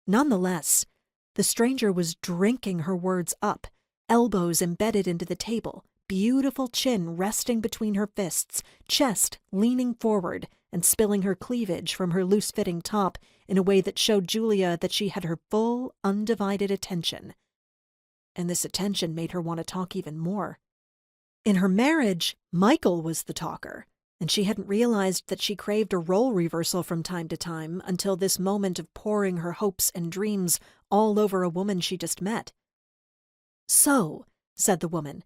Nonetheless, the stranger was drinking her words up, elbows embedded into the table, beautiful chin resting between her fists, chest leaning forward and spilling her cleavage from her loose-fitting top in a way that showed Julia that she had her full, undivided attention. And this attention made her want to talk even more. In her marriage, Michael was the talker, and she hadn't realized that she craved a role reversal from time to time until this moment of pouring her hopes and dreams all over a woman she just met. "So," said the woman,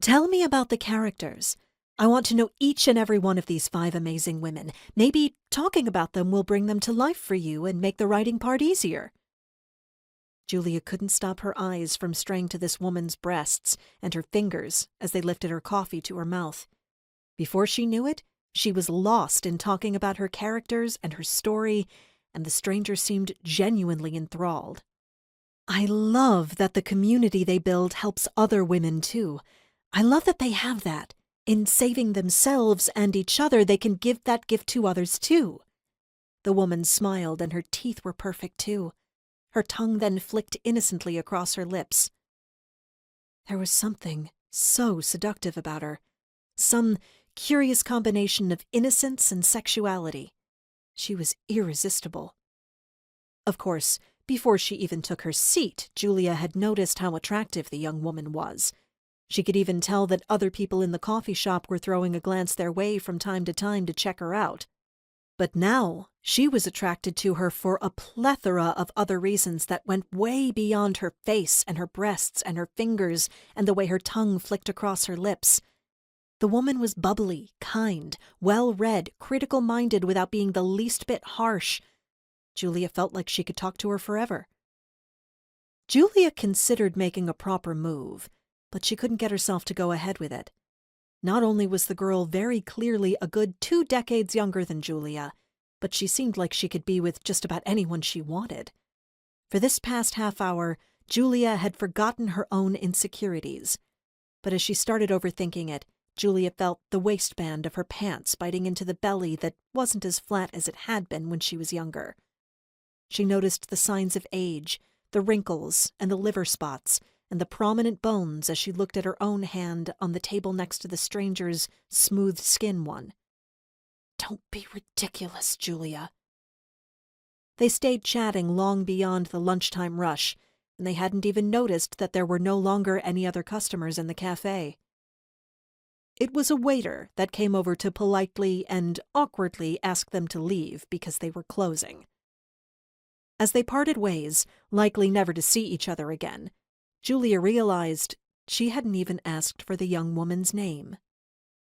"tell me about the characters. I want to know each and every one of these 5 amazing women. Maybe talking about them will bring them to life for you and make the writing part easier." Julia couldn't stop her eyes from straying to this woman's breasts and her fingers as they lifted her coffee to her mouth. Before she knew it, she was lost in talking about her characters and her story, and the stranger seemed genuinely enthralled. "I love that the community they build helps other women too. I love that they have that. In saving themselves and each other, they can give that gift to others too." The woman smiled, and her teeth were perfect too. Her tongue then flicked innocently across her lips. There was something so seductive about her, some curious combination of innocence and sexuality. She was irresistible. Of course, before she even took her seat, Julia had noticed how attractive the young woman was. She could even tell that other people in the coffee shop were throwing a glance their way from time to check her out. But now she was attracted to her for a plethora of other reasons that went way beyond her face and her breasts and her fingers and the way her tongue flicked across her lips. The woman was bubbly, kind, well-read, critical-minded without being the least bit harsh. Julia felt like she could talk to her forever. Julia considered making a proper move, but she couldn't get herself to go ahead with it. Not only was the girl very clearly a good 2 decades younger than Julia, but she seemed like she could be with just about anyone she wanted. For this past half hour, Julia had forgotten her own insecurities. But as she started overthinking it, Julia felt the waistband of her pants biting into the belly that wasn't as flat as it had been when she was younger. She noticed the signs of age, the wrinkles and the liver spots, and the prominent bones as she looked at her own hand on the table next to the stranger's smooth skin one. "Don't be ridiculous, Julia." They stayed chatting long beyond the lunchtime rush, and they hadn't even noticed that there were no longer any other customers in the cafe. It was a waiter that came over to politely and awkwardly ask them to leave because they were closing. As they parted ways, likely never to see each other again, Julia realized she hadn't even asked for the young woman's name.